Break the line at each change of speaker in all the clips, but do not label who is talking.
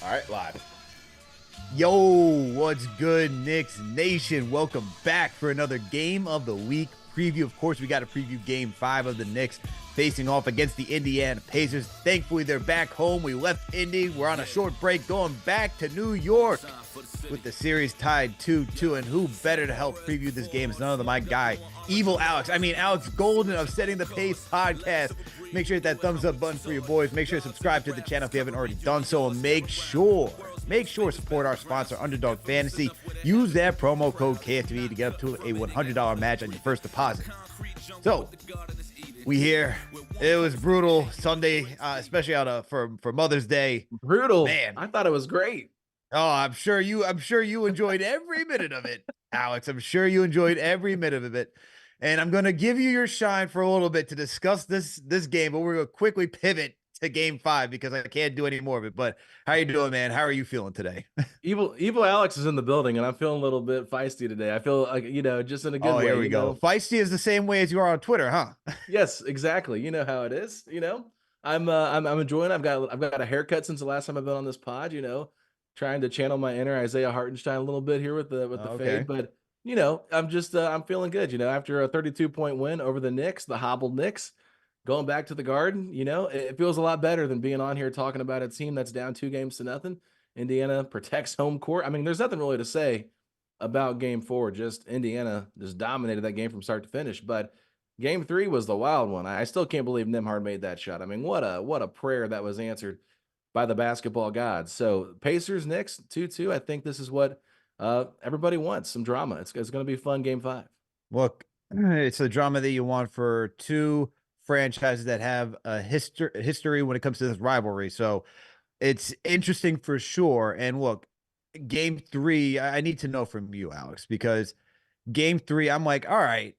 All right, live.
Yo, what's good, Knicks Nation? Welcome back for another Game of the Week preview. Of course, we got to preview Game 5 of the Knicks facing off against the Indiana Pacers. Thankfully, they're back home. We left Indy. We're on a short break going back to New York with the series tied 2-2. And who better to help preview this game is none other than my guy, Evil Alex. Alex Golden of Setting the Pace podcast. Make sure to hit that thumbs up button for your boys. Make sure to subscribe to the channel if you haven't already done so. And make sure to support our sponsor, UnderDog Fantasy. Use that promo code KFTV to get up to a $100 match on your first deposit. So, we here. It was brutal Sunday, especially for Mother's Day.
Brutal,
man.
I thought it was great.
Oh, I'm sure you enjoyed every minute of it, Alex. I'm sure you enjoyed every minute of it. And I'm going to give you your shine for a little bit to discuss this game, but we're going to quickly pivot to Game 5 because I can't do any more of it. But how you doing, man? How are you feeling today?
Evil Alex is in the building, and I'm feeling a little bit feisty today. I feel like, just in a good way.
Here we go. Feisty is the same way as you are on Twitter, huh?
Yes, exactly. You know how it is. I'm enjoying it. I've got a haircut since the last time I've been on this pod. Trying to channel my inner Isaiah Hartenstein a little bit here with the fade, but I'm feeling good. After a 32-point win over the Knicks, the hobbled Knicks. Going back to the Garden, it feels a lot better than being on here talking about a team that's down 2-0. Indiana protects home court. There's nothing really to say about Game 4. Just Indiana just dominated that game from start to finish. But Game 3 was the wild one. I still can't believe Nembhard made that shot. What a prayer that was answered by the basketball gods. So Pacers, Knicks, 2-2. I think this is what everybody wants, some drama. It's going to be fun, Game 5.
Look, it's the drama that you want for two franchises that have a history when it comes to this rivalry. So it's interesting for sure. And look, Game 3, I need to know from you, Alex, because Game 3, I'm like, all right,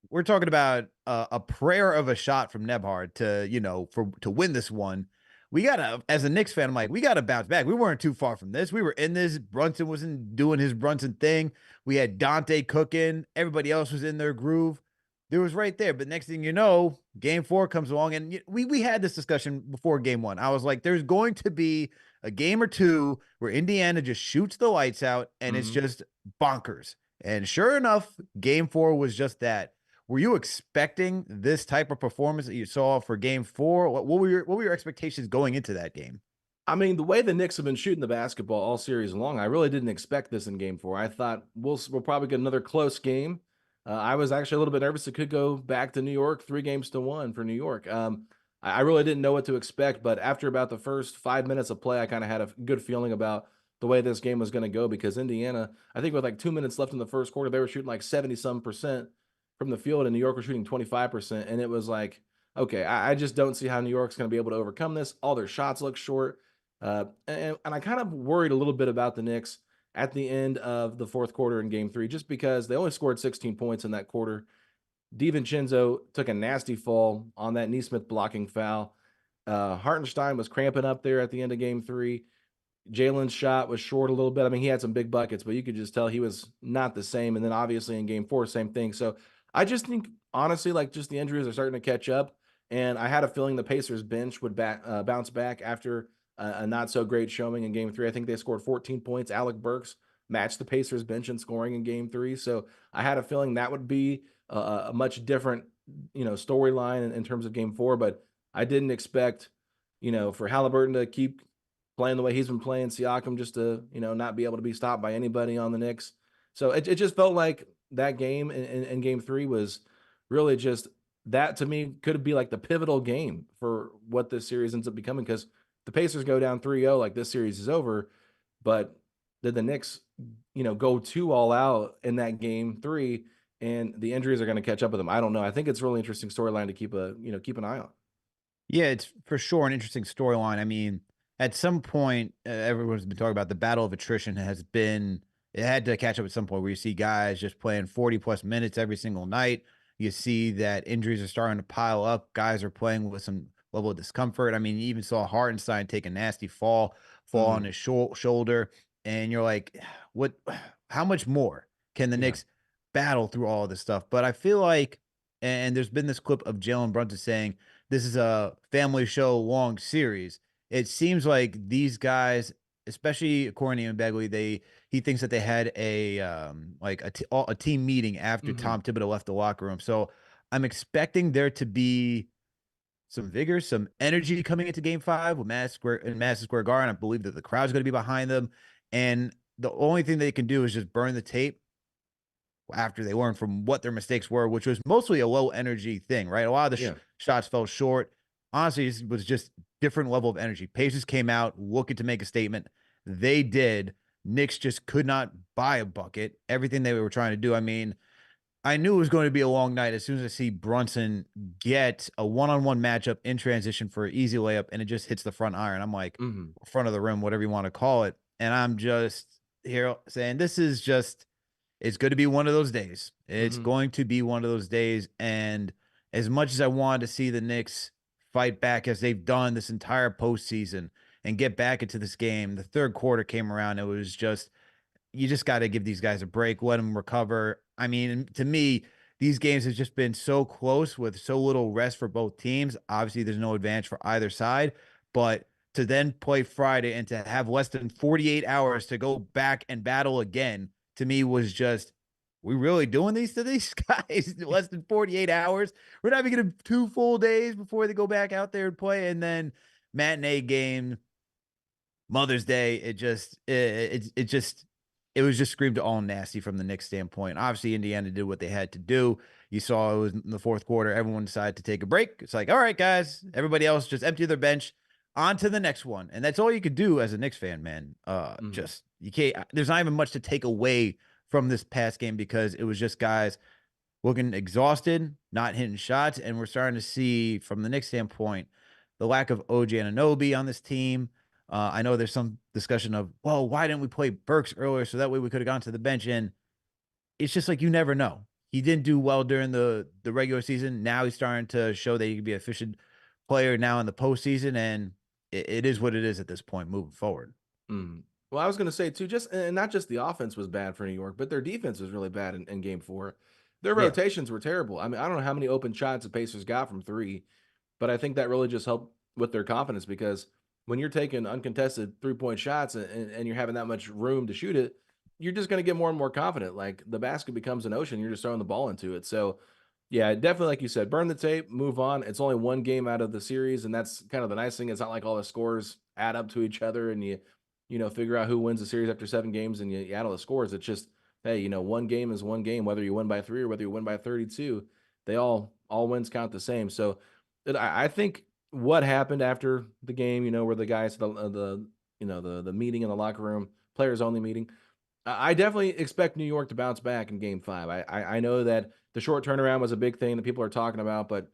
we're talking about a prayer of a shot from Nembhard to win this one. We gotta, as a Knicks fan, I'm like, we gotta bounce back. We weren't too far from this. We were in this. Brunson wasn't doing his Brunson thing. We had Dante cooking. Everybody else was in their groove. There was right there. But next thing you know, Game 4 comes along, and we had this discussion before Game 1. I was like, there's going to be a game or two where Indiana just shoots the lights out, and it's just bonkers. And sure enough, Game 4 was just that. Were you expecting this type of performance that you saw for Game 4? What were your expectations going into that game?
The way the Knicks have been shooting the basketball all series long, I really didn't expect this in Game 4. I thought we'll probably get another close game. I was actually a little bit nervous it could go back to New York, 3-1 for New York. I really didn't know what to expect, but after about the first 5 minutes of play, I kind of had a good feeling about the way this game was going to go because Indiana, I think with like 2 minutes left in the first quarter, they were shooting like 70-some% from the field, and New York was shooting 25%. And it was like, okay, I just don't see how New York's going to be able to overcome this. All their shots look short. And I kind of worried a little bit about the Knicks at the end of the fourth quarter in Game 3, just because they only scored 16 points in that quarter. DiVincenzo took a nasty fall on that Nesmith blocking foul. Hartenstein was cramping up there at the end of Game 3. Jalen's shot was short a little bit. He had some big buckets, but you could just tell he was not the same. And then obviously in Game 4, same thing. So I just think, honestly, just the injuries are starting to catch up. And I had a feeling the Pacers bench would bounce back after a not so great showing in Game 3. I think they scored 14 points. Alec Burks matched the Pacers bench in scoring in Game 3. So I had a feeling that would be a much different, storyline in terms of Game 4. But I didn't expect, for Halliburton to keep playing the way he's been playing, Siakam just to, not be able to be stopped by anybody on the Knicks. So it just felt like that game in Game 3 was really just that, to me, could be like the pivotal game for what this series ends up becoming, because the Pacers go down 3-0, like this series is over. But did the Knicks, go too all out in that Game 3, and the injuries are going to catch up with them? I don't know. I think it's a really interesting storyline to keep an eye on.
Yeah, it's for sure an interesting storyline. At some point, everyone's been talking about the battle of attrition it had to catch up at some point where you see guys just playing 40+ minutes every single night. You see that injuries are starting to pile up. Guys are playing with some level of discomfort. You even saw Hartenstein take a nasty fall on his shoulder. And you're like, how much more can the Knicks battle through all of this stuff? But I feel like, and there's been this clip of Jalen Brunson saying, this is a family show long series. It seems like these guys especially according to Ian Begley, he thinks that they had a like a team meeting after
Mhm.
Tom Thibodeau left the locker room. So I'm expecting there to be some vigor, some energy coming into Game 5 with Madison Square Garden. I believe that the crowd's going to be behind them, and the only thing they can do is just burn the tape after they learn from what their mistakes were, which was mostly a low energy thing, right? A lot of the
Yeah.
shots fell short. Honestly, it was just different level of energy. Pacers came out looking to make a statement. They did. Knicks just could not buy a bucket. Everything they were trying to do. I mean, I knew it was going to be a long night as soon as I see Brunson get a one-on-one matchup in transition for an easy layup, and it just hits the front iron. I'm like,
Mhm.
front of the rim, whatever you want to call it. And I'm just here saying, this is just, it's going to be one of those days. It's
Mhm.
going to be one of those days. And as much as I wanted to see the Knicks fight back as they've done this entire postseason and get back into this game, the third quarter came around. It was just, you just got to give these guys a break, let them recover. I mean, to me, these games have just been so close with so little rest for both teams. Obviously, there's no advantage for either side, but to then play Friday and to have less than 48 hours to go back and battle again, to me was just, we really doing these to these guys? Less than 48 hours. We're not even going to 2 full days before they go back out there and play. And then matinee game, Mother's Day, it was just screamed all nasty from the Knicks standpoint. Obviously, Indiana did what they had to do. You saw it was in the fourth quarter. Everyone decided to take a break. It's like, all right, guys, everybody else just empty their bench, on to the next one. And that's all you could do as a Knicks fan, man.
Mhm.
Just you can't. There's not even much to take away from this past game because it was just guys looking exhausted, not hitting shots, and we're starting to see from the Knicks standpoint the lack of OG Anunoby on this team. I know there's some discussion of, well, why didn't we play Burks earlier so that way we could have gone to the bench? And it's just like you never know. He didn't do well during the regular season. Now he's starting to show that he can be an efficient player now in the postseason, and it is what it is at this point moving forward.
Mhm. Well, I was gonna say too, just and not just the offense was bad for New York, but their defense was really bad in Game 4. Their
Yeah.
rotations were terrible. I mean, I don't know how many open shots the Pacers got from three, but I think that really just helped with their confidence because when you're taking uncontested 3-point shots and you're having that much room to shoot it, you're just going to get more and more confident. Like the basket becomes an ocean, you're just throwing the ball into it. So, yeah, definitely, like you said, burn the tape, move on. It's only one game out of the series, and that's kind of the nice thing. It's not like all the scores add up to each other, and you figure out who wins the series after 7 games, and you add all the scores. It's just, hey, one game is one game, whether you win by 3 or whether you win by 32. They all wins count the same. So I think what happened after the game, where the guys the meeting in the locker room, players only meeting. I definitely expect New York to bounce back in Game 5. I know that the short turnaround was a big thing that people are talking about, but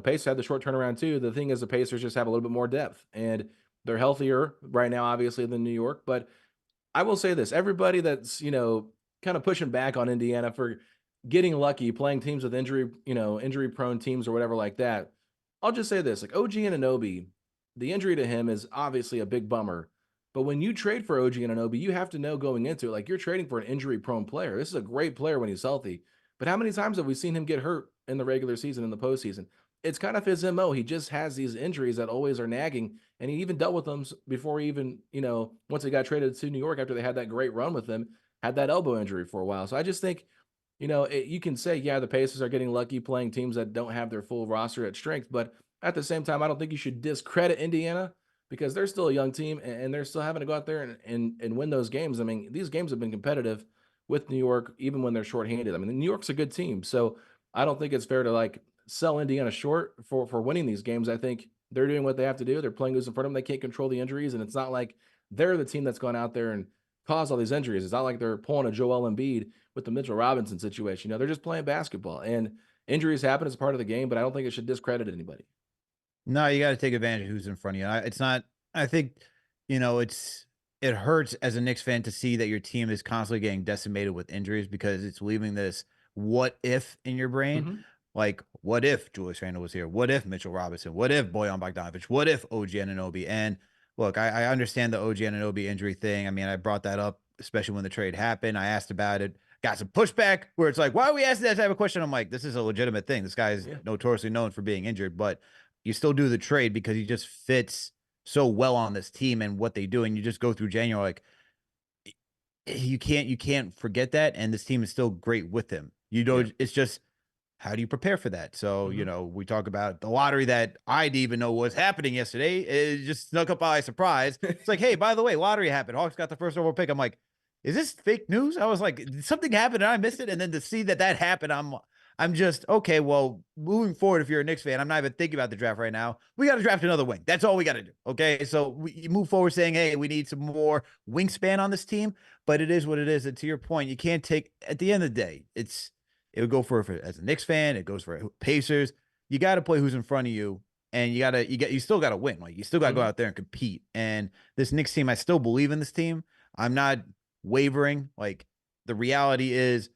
Pacers had the short turnaround too. The thing is, the Pacers just have a little bit more depth, and they're healthier right now, obviously, than New York. But I will say this: everybody that's kind of pushing back on Indiana for getting lucky playing teams with injury prone teams or whatever like that. I'll just say this: like OG Anunoby, the injury to him is obviously a big bummer. But when you trade for OG Anunoby, you have to know going into it, like you're trading for an injury prone player. This is a great player when he's healthy. But how many times have we seen him get hurt in the regular season, in the postseason? It's kind of his MO. He just has these injuries that always are nagging. And he even dealt with them before he even, once he got traded to New York after they had that great run with him, had that elbow injury for a while. So I just think, you can say, yeah, the Pacers are getting lucky playing teams that don't have their full roster at strength. But at the same time, I don't think you should discredit Indiana because they're still a young team and they're still having to go out there and win those games. I mean, these games have been competitive with New York, even when they're shorthanded. I mean, New York's a good team. So I don't think it's fair to like sell Indiana short for winning these games. I think they're doing what they have to do. They're playing who's in front of them. They can't control the injuries, and it's not like they're the team that's gone out there and caused all these injuries. It's not like they're pulling a Joel Embiid with the Mitchell Robinson situation. They're just playing basketball, and injuries happen as part of the game. But I don't think it should discredit anybody.
No, you got to take advantage of who's in front of you. It's not. I think it hurts as a Knicks fan to see that your team is constantly getting decimated with injuries because it's leaving this what if in your brain.
Hmm.
Like, what if Julius Randle was here? What if Mitchell Robinson? What if Bojan Bogdanovic? What if OG Anunoby? And look, I understand the OG Anunoby injury thing. I mean, I brought that up, especially when the trade happened. I asked about it, got some pushback where it's like, why are we asking that type of question? I'm like, this is a legitimate thing. This guy is
Yeah.
notoriously known for being injured, but you still do the trade because he just fits so well on this team and what they do, and you just go through January like you can't forget that, and this team is still great with him. You know,
Yeah.
it's just how do you prepare for that? So,
Hmm.
we talk about the lottery that I didn't even know was happening yesterday. It just snuck up by surprise. It's like, hey, by the way, lottery happened. Hawks got the first overall pick. I'm like, is this fake news? I was like, did something happened and I missed it. And then to see that happened, I'm just okay. Well, moving forward, if you're a Knicks fan, I'm not even thinking about the draft right now. We got to draft another wing. That's all we got to do. Okay, so you move forward saying, hey, we need some more wingspan on this team. But it is what it is. And to your point, you can't take. At the end of the day, it would go for as a Knicks fan. It goes for Pacers. You got to play who's in front of you, and you still got to win. Like you still got to go
Hmm.
out there and compete. And this Knicks team, I still believe in this team. I'm not wavering. Like the reality is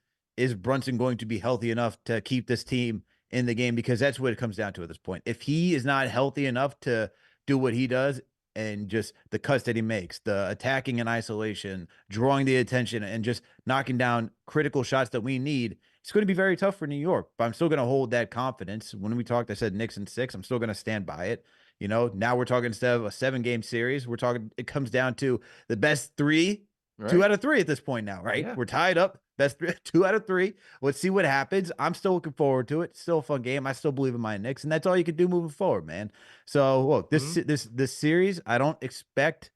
Brunson going to be healthy enough to keep this team in the game? Because that's what it comes down to at this point. If he is not healthy enough to do what he does and just the cuts that he makes, the attacking in isolation, drawing the attention, and just knocking down critical shots that we need, it's going to be very tough for New York. But I'm still going to hold that confidence. When we talked, I said Knicks in 6. I'm still going to stand by it. Now we're talking instead of a 7-game series, we're talking, it comes down to the best three, two
Right.
out of three at this point now, right?
Yeah.
We're tied up. Best 2 out of 3. Let's see what happens. I'm still looking forward to it. Still a fun game. I still believe in my Knicks, and that's all you can do moving forward, man. So look, this
Hmm.
this series, I don't expect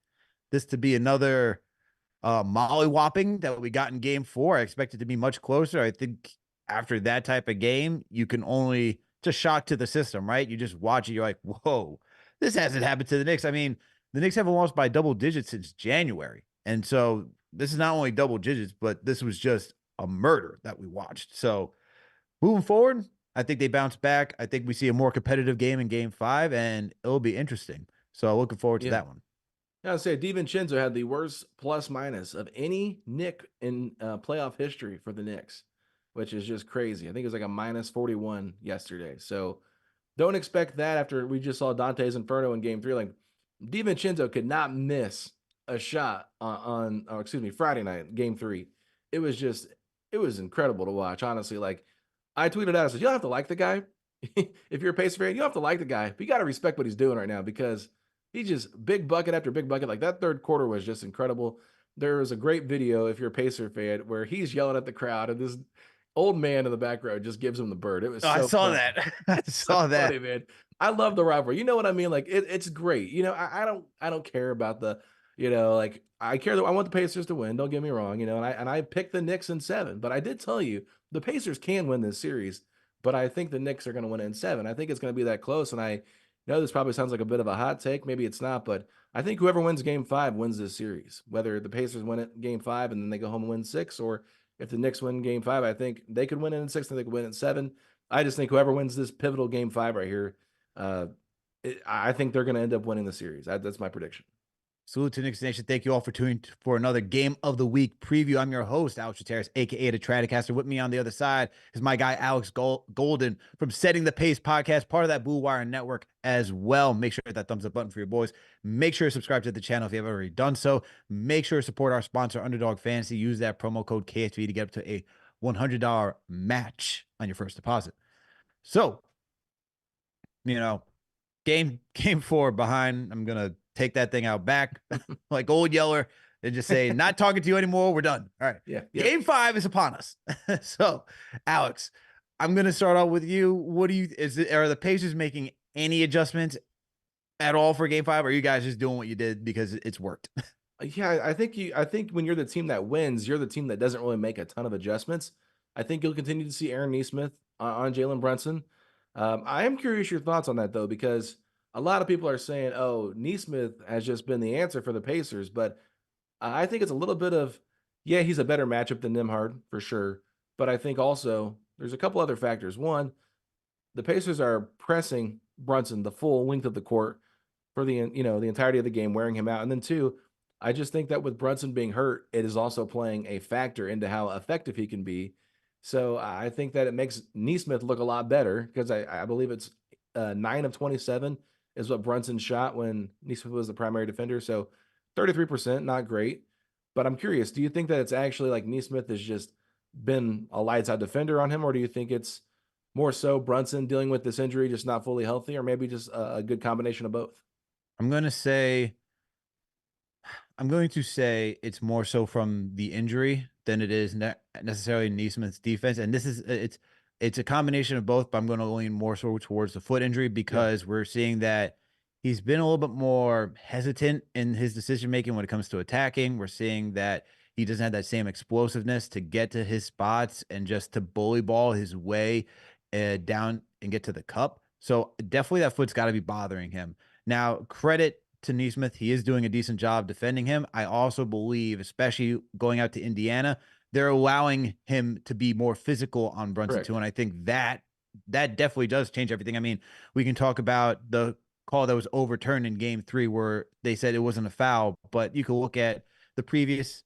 this to be another mollywhopping that we got in game 4. I expect it to be much closer. I think after that type of game, you can only just shock to the system, right? You just watch it, you're like, whoa, this hasn't happened to the Knicks. I mean, the Knicks haven't lost by double digits since January. And so this is not only double digits, but this was just a murder that we watched. So moving forward, I think they bounce back. I think we see a more competitive game in game 5, and it'll be interesting. So looking forward to
Yeah.
that one.
I would say DiVincenzo had the worst plus minus of any Nick in playoff history for the Knicks, which is just crazy. I think it was like a minus 41 yesterday. So don't expect that after we just saw Dante's Inferno in game 3. Like DiVincenzo could not miss a shot on excuse me, Friday night, game 3. It was just, it was incredible to watch, honestly. Like I tweeted out, I said, you don't have to like the guy. If you're a Pacer fan, you don't have to like the guy, but you got to respect what he's doing right now because he just big bucket after big bucket. Like that third quarter was just incredible. There was a great video, if you're a Pacer fan, where he's yelling at the crowd and this old man in the back row just gives him the bird. It was
Oh, I
so
saw
funny.
that. I
So
saw that.
funny, man. I love the rivalry. You know what I mean? Like it's great. I don't care about the, like I care that I want the Pacers to win. Don't get me wrong, and I picked the Knicks in 7, but I did tell you the Pacers can win this series, but I think the Knicks are going to win it in 7. I think it's going to be that close, and I know this probably sounds like a bit of a hot take. Maybe it's not, but I think whoever wins game 5 wins this series. Whether the Pacers win it game 5 and then they go home and win 6, or if the Knicks win game 5, I think they could win it in 6 and they could win it in 7. I just think whoever wins this pivotal game 5 right here, uh, I think they're going to end up winning the series. That's my prediction.
Salute to Knicks Nation. Thank you all for tuning for another Game of the Week preview. I'm your host, Alex Terrace, aka the Stratocaster. With me on the other side is my guy, Alex Golden from Setting the Pace podcast, part of that Blue Wire Network as well. Make sure to hit that thumbs up button for your boys. Make sure to subscribe to the channel if you haven't already done so. Make sure to support our sponsor, UnderDog Fantasy. Use that promo code KFTV to get up to a $100 match on your first deposit. So, you know, game 4 behind. I'm gonna take that thing out back like old Yeller and just say, not talking to you anymore. We're done. All right.
Yeah. Yep.
Game 5 is upon us. So, Alex, I'm gonna start out with you. What do you are the Pacers making any adjustments at all for game 5? Or are you guys just doing what you did because it's worked?
Yeah, I think when you're the team that wins, you're the team that doesn't really make a ton of adjustments. I think you'll continue to see Aaron Neesmith on Jalen Brunson. I am curious your thoughts on that though, because a lot of people are saying, "Oh, Neesmith has just been the answer for the Pacers," but I think it's a little bit of, yeah, he's a better matchup than Nimhard for sure. But I think also there's a couple other factors. One, the Pacers are pressing Brunson the full length of the court for the entirety of the game, wearing him out. And then two, I just think that with Brunson being hurt, it is also playing a factor into how effective he can be. So I think that it makes Neesmith look a lot better because I believe it's 9 of 27 is what Brunson shot when Neesmith was the primary defender. So 33%, not great. But I'm curious, do you think that it's actually like Neesmith has just been a lights out defender on him, or do you think it's more so Brunson dealing with this injury, just not fully healthy, or maybe just a good combination of both?
I'm going to say I'm going to say it's more so from the injury than it is necessarily Neesmith's defense. And this is it's a combination of both, but I'm going to lean more so towards the foot injury
Yeah,
because we're seeing that he's been a little bit more hesitant in his decision making when it comes to attacking. We're seeing that he doesn't have that same explosiveness to get to his spots and just to bully ball his way down and get to the cup. So definitely that foot's got to be bothering him. Now, credit to Neesmith. He is doing a decent job defending him. I also believe, especially going out to Indiana, they're allowing him to be more physical on Brunson too.
correct.
And I think that definitely does change everything. I mean, we can talk about the call that was overturned in game 3 where they said it wasn't a foul, but you could look at the previous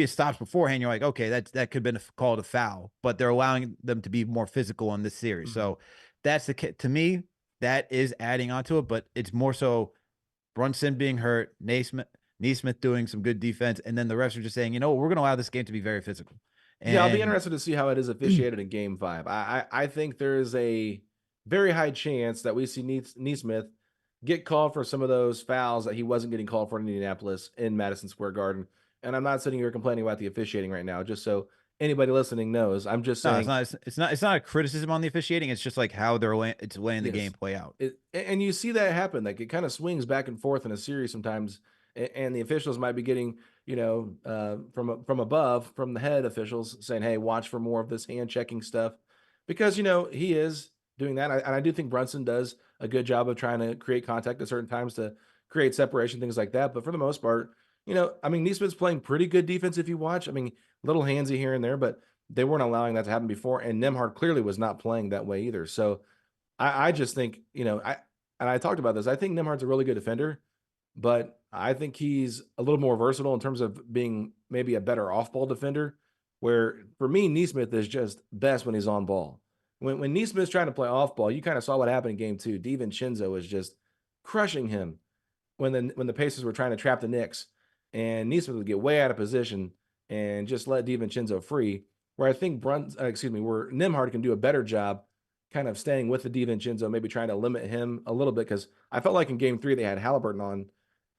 stops beforehand. You're like, okay, that could have been called a foul, but they're allowing them to be more physical in this series.
Mhm.
So that's to me, that is adding onto it, but it's more so Brunson being hurt, Naismith doing some good defense, and then the refs are just saying, you know what, we're going to allow this game to be very physical.
Yeah, I'll be
And
interested to see how it is officiated in Game 5. I think there is a very high chance that we see Neesmith get called for some of those fouls that he wasn't getting called for in Indianapolis in Madison Square Garden. And I'm not sitting here complaining about the officiating right now, just so anybody listening knows. I'm just
no,
saying,
it's not a criticism on the officiating. It's just like how it's laying the game
yes.
play out.
And you see that happen. Like it kind of swings back and forth in a series sometimes, and the officials might be getting, from above, from the head officials saying, "Hey, watch for more of this hand checking stuff," because he is doing that. And I do think Brunson does a good job of trying to create contact at certain times to create separation, things like that. But for the most part, I mean, Neesmith's playing pretty good defense if you watch. I mean, little handsy here and there, but they weren't allowing that to happen before, and Nemhard clearly was not playing that way either. So I just think, I talked about this. I think Nemhard's a really good defender, but I think he's a little more versatile in terms of being maybe a better off-ball defender. Where for me, Neesmith is just best when he's on ball. When Neesmith's trying to play off ball, you kind of saw what happened in game 2. DiVincenzo was just crushing him when the Pacers were trying to trap the Knicks, and Neesmith would get way out of position and just let DiVincenzo free. Where I think where Nimhard can do a better job, kind of staying with the DiVincenzo, maybe trying to limit him a little bit because I felt like in Game 3 they had Halliburton on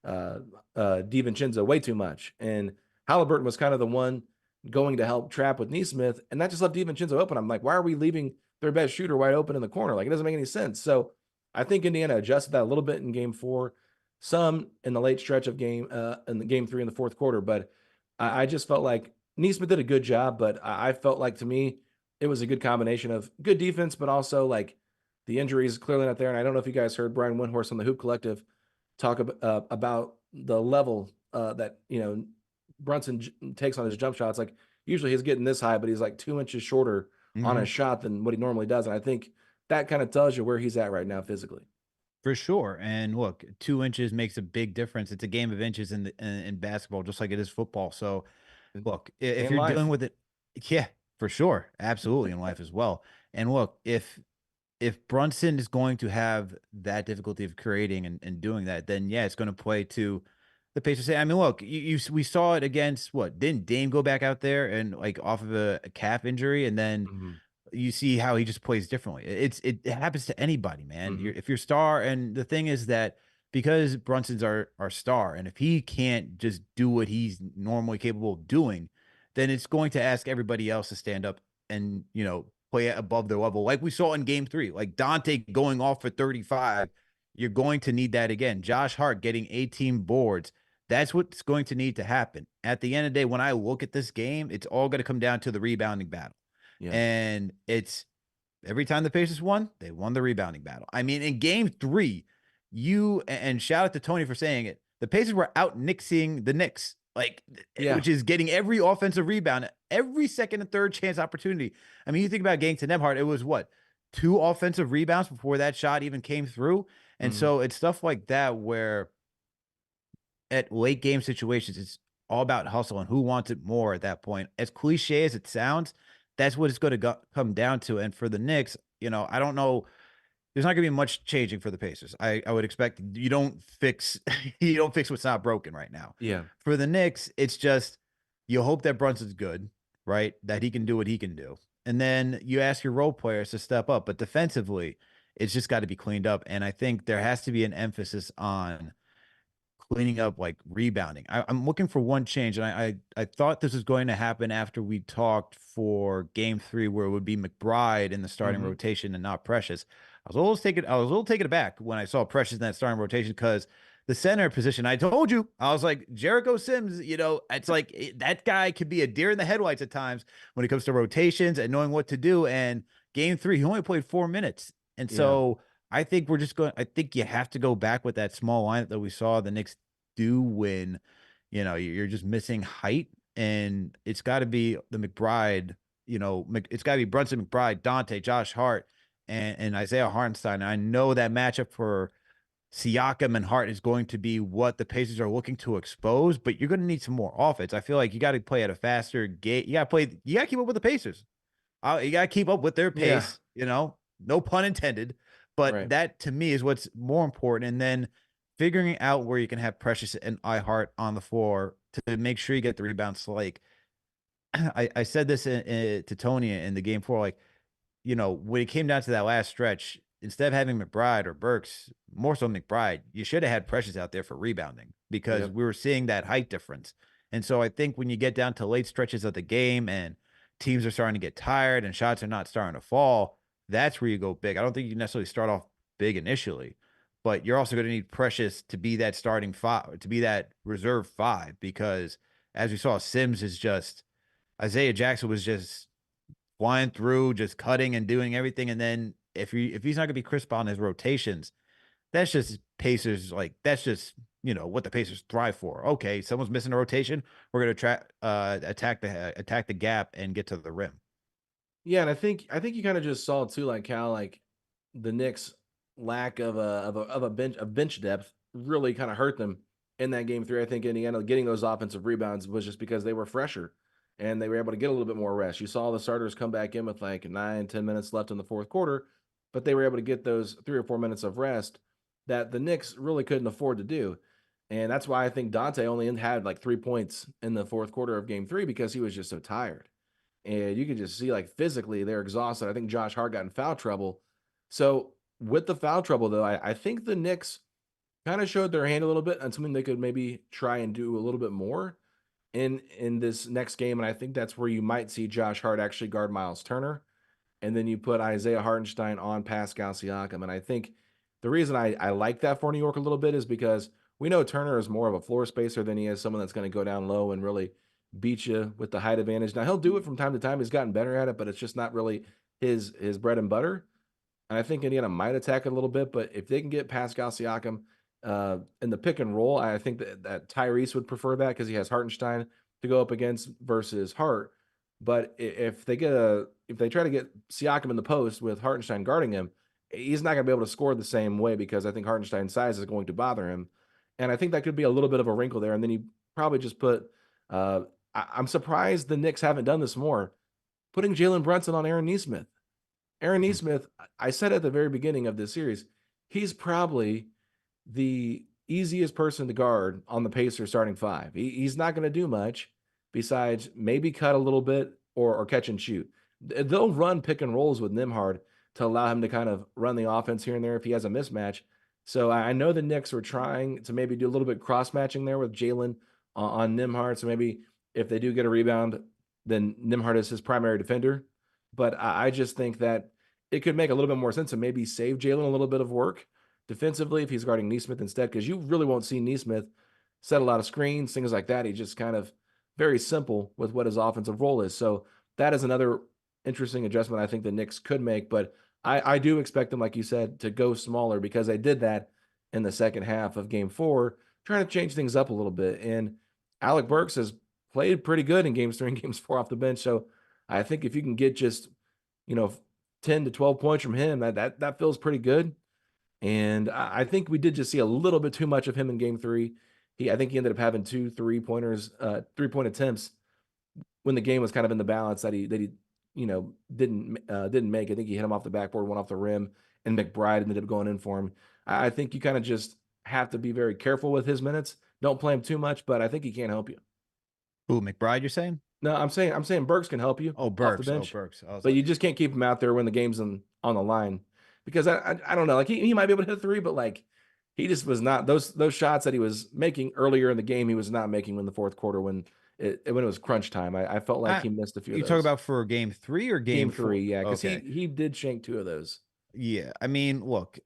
uh, DiVincenzo way too much, and Halliburton was kind of the one going to help trap with Neesmith, and that just left DiVincenzo open. I'm like, why are we leaving their best shooter wide open in the corner? Like it doesn't make any sense. So I think Indiana adjusted that a little bit in Game 4, some in the late stretch of in the Game 3 in the fourth quarter. But I just felt like Neesmith did a good job, but I felt like to me it was a good combination of good defense, but also like the injuries clearly not there. And I don't know if you guys heard Brian Windhorst on the Hoop Collective talk about the level that Brunson takes on his jump shots. Like usually he's getting this high, but he's like 2 inches shorter on
Mm-hmm.
his shot than what he normally does. And I think that kind of tells you where he's at right now physically.
For sure. And look, 2 inches makes a big difference. It's a game of inches in basketball, just like it is football. So look, if
And
you're dealing
life.
with it, yeah, for sure, absolutely in life as well. And look, if Brunson is going to have that difficulty of creating and doing that, then yeah, it's going to play to the Pacers. Say, I mean, look, we saw it against what? Didn't Dame go back out there and like off of a calf injury, and then
Mhm,
you see how he just plays differently. It happens to anybody, man.
mhm.
If you're star, and the thing is that because Brunson's our star, and if he can't just do what he's normally capable of doing, then it's going to ask everybody else to stand up and play above their level, like we saw in Game 3, like Dante going off for 35. You're going to need that again. Josh Hart getting 18 boards. That's what's going to need to happen. At the end of the day, when I look at this game, it's all going to come down to the rebounding battle.
Yeah.
And it's every time the Pacers won, they won the rebounding battle. I mean, in game 3, and shout out to Tony for saying it, the Pacers were out nixing the Knicks, like,
Yeah.
which is getting every offensive rebound, every second and third chance opportunity. I mean, you think about getting to Nemhart, it was what, 2 offensive rebounds before that shot even came through. And
Mhm.
so it's stuff like that where at late game situations, it's all about hustle and who wants it more at that point. As cliche as it sounds, that's what it's going to come down to. And for the Knicks, I don't know. There's not going to be much changing for the Pacers. I would expect you don't fix you don't fix what's not broken right now.
Yeah.
For the Knicks, it's just you hope that Brunson's good, right? That he can do what he can do, and then you ask your role players to step up. But defensively, It's just got to be cleaned up. And I think there has to be an emphasis on cleaning up like rebounding. I'm looking for one change, and I thought this was going to happen after we talked for game 3, where it would be McBride in the starting
Hmm.
rotation and not Precious. I was a little taken aback when I saw Precious in that starting rotation because the center position, I told you, I was like, Jericho Sims, it's like that guy could be a deer in the headlights at times when it comes to rotations and knowing what to do. And game 3, he only played 4 minutes. And
Yeah.
so I think you have to go back with that small lineup that we saw the Knicks do when, you're just missing height. And it's got to be the McBride, it's got to be Brunson McBride, Dante, Josh Hart, and Isaiah Hartenstein. I know that matchup for Siakam and Hart is going to be what the Pacers are looking to expose, but you're going to need some more offense. I feel like you got to play at a faster gate. You got to keep up with the Pacers. You got to keep up with their
Yeah.
pace, no pun intended. But
Right.
that to me is what's more important. And then figuring out where you can have Precious and iHeart on the floor to make sure you get the rebounds. Like I said this to Tony in the game 4, like, when it came down to that last stretch, instead of having McBride or Burks, more so McBride, you should have had Precious out there for rebounding because
Yep.
we were seeing that height difference. And so I think when you get down to late stretches of the game and teams are starting to get tired and shots are not starting to fall, that's where you go big. I don't think you necessarily start off big initially, but you're also going to need Precious to be that starting 5, to be that reserve 5, because as we saw, Sims is just Isaiah Jackson was just flying through, just cutting and doing everything. And then if he's not gonna be crisp on his rotations, that's just Pacers, like that's just what the Pacers thrive for. Okay, someone's missing a rotation, we're gonna attack the gap and get to the rim.
Yeah, and I think you kind of just saw too, like how like the Knicks' lack of bench depth really kind of hurt them in that game 3. I think Indiana getting those offensive rebounds was just because they were fresher and they were able to get a little bit more rest. You saw the starters come back in with like 9, 10 minutes left in the fourth quarter, but they were able to get those 3 or 4 minutes of rest that the Knicks really couldn't afford to do. And that's why I think Dante only had like 3 points in the fourth quarter of game 3 because he was just so tired. And you can just see like physically they're exhausted. I think Josh Hart got in foul trouble. So with the foul trouble though, I think the Knicks kind of showed their hand a little bit on something they could maybe try and do a little bit more in this next game. And I think that's where you might see Josh Hart actually guard Miles Turner. And then you put Isaiah Hartenstein on Pascal Siakam. And I think the reason I like that for New York a little bit is because we know Turner is more of a floor spacer than he is someone that's going to go down low and really beat you with the height advantage. Now he'll do it from time to time. He's gotten better at it, but it's just not really his bread and butter. And I think Indiana might attack it a little bit, but if they can get Pascal Siakam in the pick and roll, I think that Tyrese would prefer that because he has Hartenstein to go up against versus Hart. But if they try to get Siakam in the post with Hartenstein guarding him, he's not going to be able to score the same way because I think Hartenstein's size is going to bother him, and I think that could be a little bit of a wrinkle there. And then you probably just put. I'm surprised the Knicks haven't done this more, putting Jalen Brunson on Aaron Nesmith. Aaron Nesmith, I said at the very beginning of this series, he's probably the easiest person to guard on the Pacers starting 5. He's not going to do much besides maybe cut a little bit or catch and shoot. They'll run pick and rolls with Nimhard to allow him to kind of run the offense here and there if he has a mismatch. So I know the Knicks were trying to maybe do a little bit cross matching there with Jalen on Nimhard. So maybe if they do get a rebound, then Nimhard is his primary defender. But I just think that it could make a little bit more sense to maybe save Jalen a little bit of work defensively if he's guarding Nesmith instead, because you really won't see Nesmith set a lot of screens, things like that. He's just kind of very simple with what his offensive role is. So that is another interesting adjustment I think the Knicks could make. But I do expect them, like you said, to go smaller because they did that in the second half of game 4, trying to change things up a little bit. And Alec Burks has played pretty good in games 3 and games 4 off the bench. So I think if you can get just, you know, 10 to 12 points from him, that feels pretty good. And I think we did just see a little bit too much of him in game 3. I think he ended up having 2 3-pointers, 3-point attempts when the game was kind of in the balance that he didn't make. I think he hit him off the backboard, went off the rim, and McBride ended up going in for him. I think you kind of just have to be very careful with his minutes. Don't play him too much, but I think he can help you.
Who, McBride, you're saying?
No, I'm saying Burks can help you
Oh,
off the
Burks. Oh,
bench,
Burks. I was
but
like,
you just can't keep him out there when the game's on the line. because I don't know, like he might be able to hit a three, but like he just was not those shots that he was making earlier in the game. He was not making in the fourth quarter when it was crunch time. I felt like
I
he missed a few of
You talk
those.
about for game 3 or game
Game
4?
three, yeah, because
Okay.
he did shank two of those.
Yeah. I mean, look,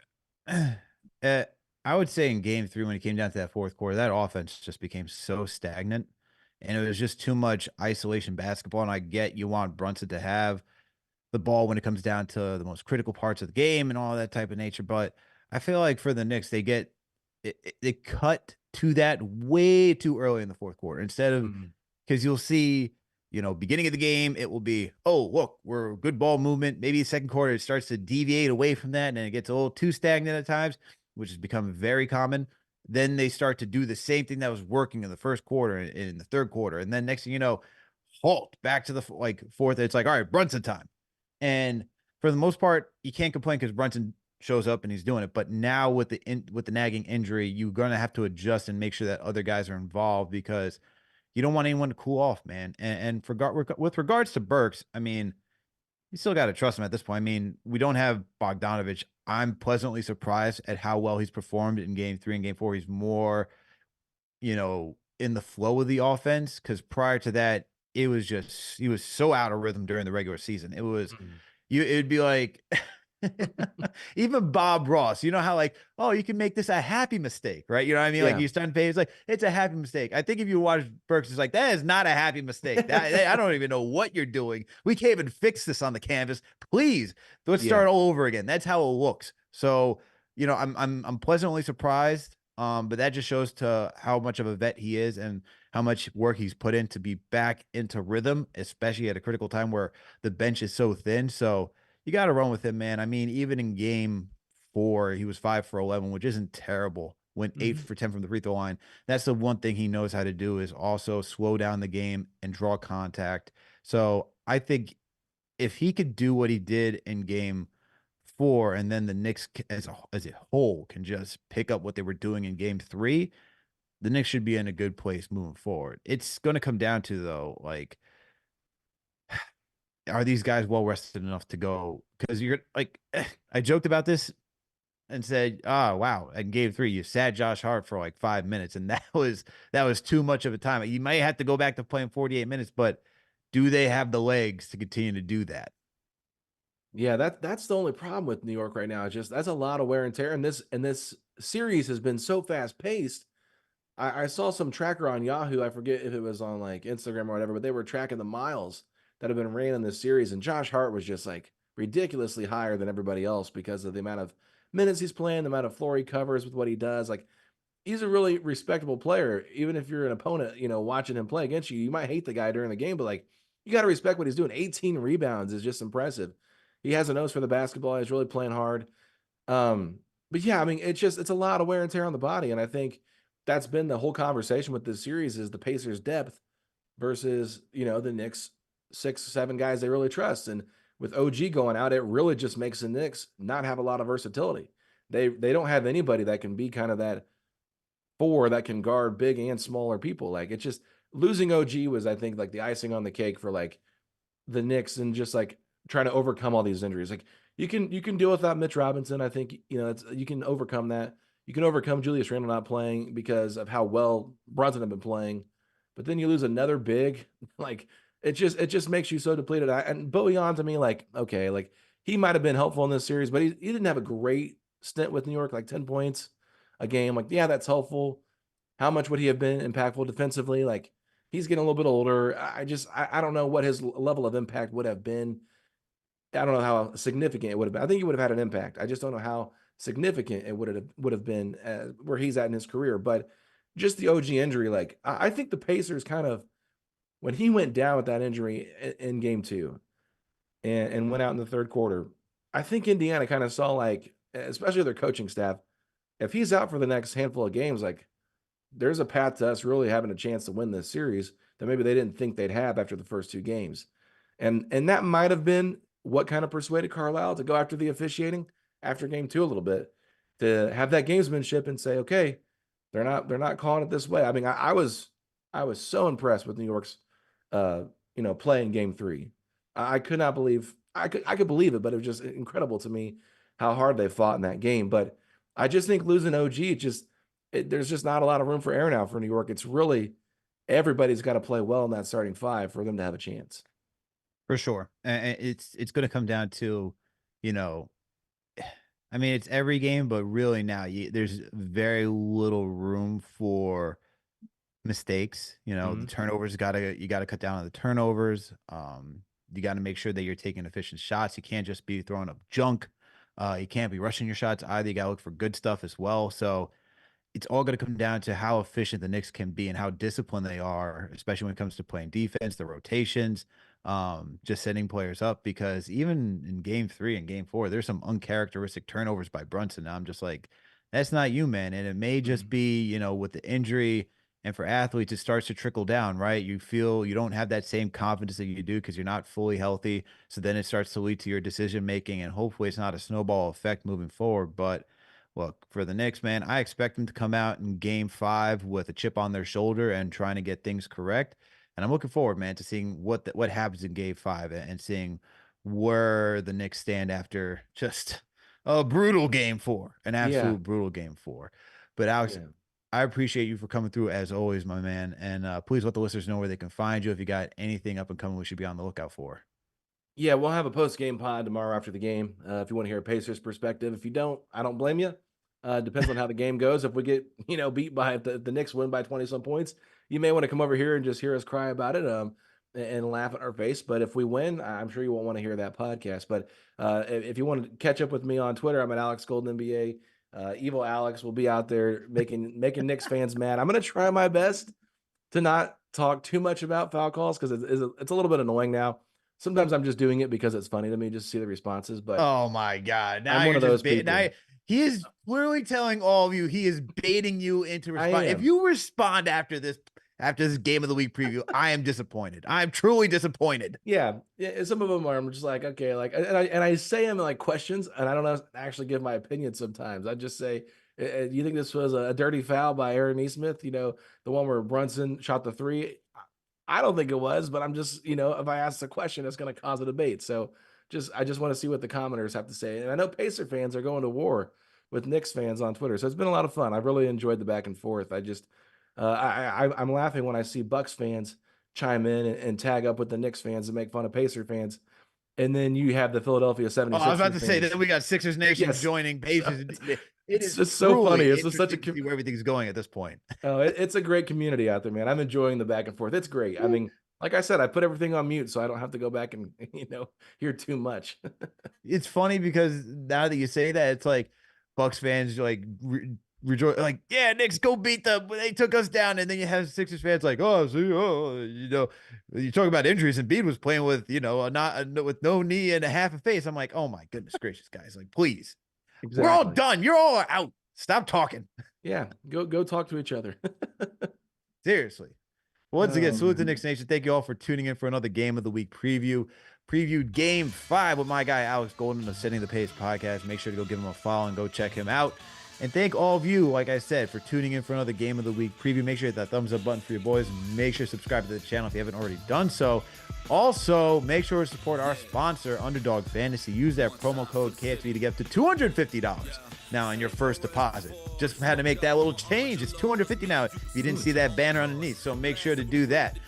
I would say in game 3 when it came down to that fourth quarter, that offense just became so stagnant, and it was just too much isolation basketball. And I get you want Brunson to have the ball when it comes down to the most critical parts of the game and all that type of nature. But I feel like for the Knicks, they cut to that way too early in the fourth quarter instead of,
Mhm.
because you'll see, beginning of the game, it will be, oh, look, we're good ball movement. Maybe second quarter, it starts to deviate away from that and it gets a little too stagnant at times, which has become very common. Then they start to do the same thing that was working in the first quarter and in the third quarter. And then next thing you know, halt back to the fourth. It's like, all right, Brunson time. And for the most part, you can't complain because Brunson shows up and he's doing it. But now with the nagging injury, you're gonna have to adjust and make sure that other guys are involved because you don't want anyone to cool off, man. And with regards to Burks, I mean, you still got to trust him at this point. I mean, we don't have Bogdanovich. I'm pleasantly surprised at how well he's performed in game 3 and game 4. He's more, in the flow of the offense because prior to that, it was just he was so out of rhythm during the regular season.
Mhm.
It'd be like even Bob Ross, you know how like, oh, you can make this a happy mistake, right? You know what I mean? Like
Yeah.
you start to pay, it's like it's a happy mistake. I think if you watch Burks, it's like that is not a happy mistake. I don't even know what you're doing. We can't even fix this on the canvas. Please, let's
Yeah.
start all over again. That's how it looks. So, I'm pleasantly surprised. But that just shows to how much of a vet he is and how much work he's put in to be back into rhythm, especially at a critical time where the bench is so thin. So you got to run with him, man. I mean, even in game 4, he was 5 for 11, which isn't terrible. Went 8
Mhm.
for 10 from the free throw line. That's the one thing he knows how to do is also slow down the game and draw contact. So I think if he could do what he did in game 4, and then the Knicks as a whole can just pick up what they were doing in game 3, the Knicks should be in a good place moving forward. It's going to come down to though, like, are these guys well rested enough to go? Because you're like, I joked about this and said, "Oh wow!" In game 3, you sat Josh Hart for like 5 minutes, and that was too much of a time. You might have to go back to playing 48 minutes, but do they have the legs to continue to do that?
Yeah, that's the only problem with New York right now. It's just that's a lot of wear and tear, and this series has been so fast paced. I saw some tracker on Yahoo. I forget if it was on like Instagram or whatever, but they were tracking the miles that have been ran in this series, and Josh Hart was just like ridiculously higher than everybody else because of the amount of minutes he's playing, the amount of floor he covers with what he does. Like he's a really respectable player. Even if you're an opponent, watching him play against you, you might hate the guy during the game, but like you got to respect what he's doing. 18 rebounds is just impressive. He has a nose for the basketball. He's really playing hard. But yeah, I mean, it's a lot of wear and tear on the body, and I think that's been the whole conversation with this series is the Pacers' depth versus the Knicks 6, 7 guys they really trust. And with OG going out, it really just makes the Knicks not have a lot of versatility. They don't have anybody that can be kind of that four that can guard big and smaller people. Like it's just losing OG was, I think, like the icing on the cake for like the Knicks and just like trying to overcome all these injuries. Like you can deal with that Mitch Robinson. I think you can overcome that. You can overcome Julius Randle not playing because of how well Brunson had been playing. But then you lose another big, like it just makes you so depleted. And Bojan to me, like, okay, like he might have been helpful in this series, but he didn't have a great stint with New York, like 10 points a game. Like, yeah, that's helpful. How much would he have been impactful defensively? Like he's getting a little bit older. I don't know what his level of impact would have been. I don't know how significant it would have been. I think he would have had an impact. I just don't know how significant it would have been where he's at in his career. But just the OG injury, like I think the Pacers kind of when he went down with that injury in game 2 and went out in the third quarter, I think Indiana kind of saw like, especially their coaching staff, if he's out for the next handful of games, like there's a path to us really having a chance to win this series that maybe they didn't think they'd have after the first 2 games. And that might have been what kind of persuaded Carlisle to go after the officiating after game 2 a little bit, to have that gamesmanship and say, okay, they're not calling it this way. I mean, I was so impressed with New York's uh, play in game 3. I could not believe I could believe it, but it was just incredible to me how hard they fought in that game. But I just think losing OG, there's just not a lot of room for error now for New York. It's really everybody's got to play well in that starting five for them to have a chance.
For sure. And it's going to come down to, you know, I mean, it's every game, but really now there's very little room for mistakes. You know, the
Mhm.
turnovers you gotta cut down on the turnovers. You got to make sure that you're taking efficient shots. You can't just be throwing up junk. You can't be rushing your shots either. You got to look for good stuff as well. So it's all going to come down to how efficient the Knicks can be and how disciplined they are, especially when it comes to playing defense, the rotations, just setting players up. Because even in game 3 and game 4, there's some uncharacteristic turnovers by Brunson. I'm just like, that's not you, man. And it may just
Mhm.
be, you know, with the injury and for athletes, it starts to trickle down, right? You feel you don't have that same confidence that you do because you're not fully healthy. So then it starts to lead to your decision making, and hopefully it's not a snowball effect moving forward. But look, for the Knicks, man, I expect them to come out in game 5 with a chip on their shoulder and trying to get things correct. And I'm looking forward, man, to seeing what happens in game 5 and seeing where the Knicks stand after just a brutal game 4, an
Yeah.
absolute brutal game 4. But Alex,
Yeah.
I appreciate you for coming through as always, my man. And please let the listeners know where they can find you if you got anything up and coming we should be on the lookout for.
Yeah, we'll have a post-game pod tomorrow after the game. If you want to hear a Pacers perspective, if you don't, I don't blame you. Depends on how the game goes. If we get beat by if the Knicks win by 20 some points, you may want to come over here and just hear us cry about it and laugh at our face. But if we win, I'm sure you won't want to hear that podcast. But if you want to catch up with me on Twitter, I'm at Alex Golden NBA. Evil Alex will be out there making Knicks fans mad. I'm gonna try my best to not talk too much about foul calls because it's a little bit annoying now. Sometimes I'm just doing it because it's funny to me just to see the responses, but
Oh my God. Now
I'm one
you're
of
just
those
now
people.
he is literally telling all of you he is baiting you into
I
respond. If
am.
you respond after this game of the week preview, I am disappointed. I am truly disappointed.
Yeah, yeah, some of them are I'm just like, okay, like, and I say them like questions, and I don't actually give my opinion sometimes. I just say, "You think this was a dirty foul by Aaron Nesmith? The one where Brunson shot the three? I don't think it was, but I'm just, if I ask the question, it's going to cause a debate. So I just want to see what the commenters have to say. And I know Pacer fans are going to war with Knicks fans on Twitter, so it's been a lot of fun. I've really enjoyed the back and forth. I'm laughing when I see Bucks fans chime in and tag up with the Knicks fans and make fun of Pacer fans. And then you have the Philadelphia
Oh, I was about
76ers
to say
fans.
that we got Sixers Nation
Yes.
joining
So
Pacers. It
it's
is
just so funny.
truly
It's just such a
interesting to see where everything's going at this point.
it's a great community out there, man. I'm enjoying the back and forth. It's great. I mean, like I said, I put everything on mute so I don't have to go back and hear too much.
It's funny because now that you say that, it's like Bucks fans like rejoice, like, yeah, Knicks go beat them. They took us down, and then you have Sixers fans like, oh, see, oh, you talk about injuries, and Embiid was playing with with no knee and a half a face. I'm like, oh my goodness gracious, guys, like, please, we're all
Exactly.
done. You're all out. Stop talking.
Yeah, go talk to each other.
Seriously. Once again,
Oh
salute to
man.
Knicks Nation. Thank you all for tuning in for another game of the week preview. Previewed game 5 with my guy Alex Golden of Setting the Pace podcast. Make sure to go give him a follow and go check him out. And thank all of you, like I said, for tuning in for another game of the week preview. Make sure to hit that thumbs up button for your boys. Make sure to subscribe to the channel if you haven't already done so. Also, make sure to support our sponsor, UnderDog Fantasy. Use that promo code KFTV to get up to $250 now on your first deposit. Just had to make that little change. It's $250 now if you didn't see that banner underneath. So make sure to do that.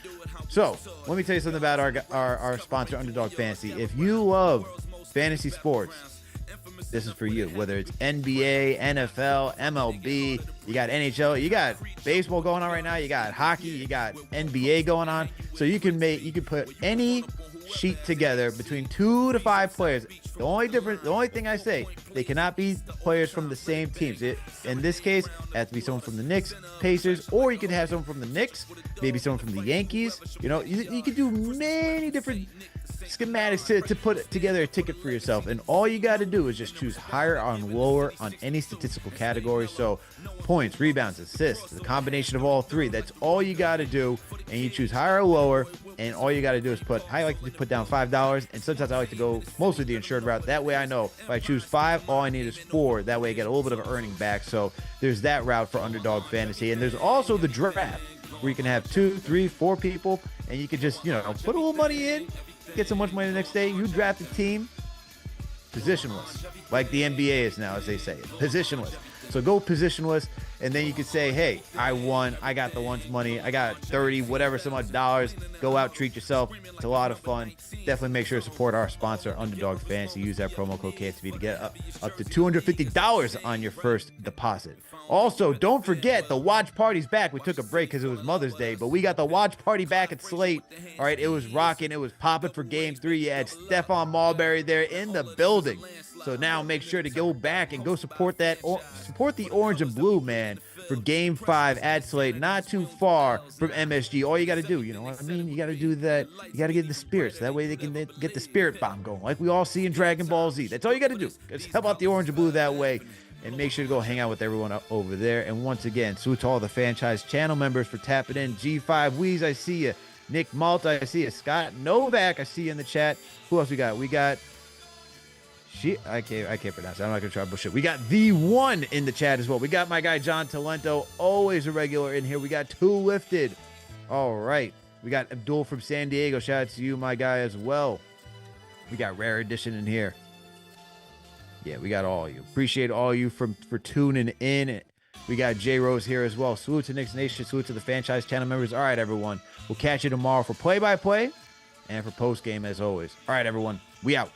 So let me tell you something about our sponsor, UnderDog Fantasy. If you love fantasy sports, this is for you. Whether it's NBA, NFL, MLB, you got NHL, you got baseball going on right now, you got hockey, you got NBA going on. So you can put any sheet together between 2 to 5 players. The only thing I say, they cannot be players from the same teams. In this case, it has to be someone from the Knicks, Pacers, or you could have someone from the Knicks, maybe someone from the Yankees. You can do many different schematics to put together a ticket for yourself, and all you got to do is just choose higher or lower on any statistical category. So points, rebounds, assists, the combination of all 3. That's all you got to do, and you choose higher or lower, and all you got to do is I like to put down $5, and sometimes I like to go mostly the insured route. That way I know if I choose 5, all I need is 4. That way I get a little bit of earning back. So there's that route for Underdog Fantasy, and there's also the draft where you can have 2, 3, 4 people, and you can just put a little money in, get so much money the next day. You draft a team, positionless, like the NBA is now, as they say, positionless. So go positionless, and then you can say, hey, I won. I got the lunch money. I got 30, whatever, so much dollars. Go out, treat yourself. It's a lot of fun. Definitely make sure to support our sponsor, UnderDog Fantasy. Use that promo code KFTV to get up to $250 on your first deposit. Also, don't forget the watch party's back. We took a break because it was Mother's Day, but we got the watch party back at Slate. All right, it was rocking. It was popping for Game 3. You had Stephon Marbury there in the building. So now make sure to go back and go support that, support the orange and blue, man, for Game 5 at Slate. Not too far from MSG. All you got to do, you know what I mean? You got to do that. You got to get the spirits. That way they can get the spirit bomb going, like we all see in Dragon Ball Z. That's all you got to do. Just help out the orange and blue that way. And make sure to go hang out with everyone over there. And once again, salute to all the franchise channel members for tapping in. G5 Weez, I see you. Nick Malta, I see you. Scott Novak, I see you in the chat. Who else we got? We got... I can't pronounce it. I'm not going to try to bullshit. We got the one in the chat as well. We got my guy, John Talento, always a regular in here. We got Two Lifted. All right. We got Abdul from San Diego. Shout out to you, my guy, as well. We got Rare Edition in here. Yeah, we got all of you. Appreciate all of you for tuning in. We got J Rose here as well. Salute to Knicks Nation. Salute to the franchise channel members. All right, everyone. We'll catch you tomorrow for play-by-play and for post-game as always. All right, everyone. We out.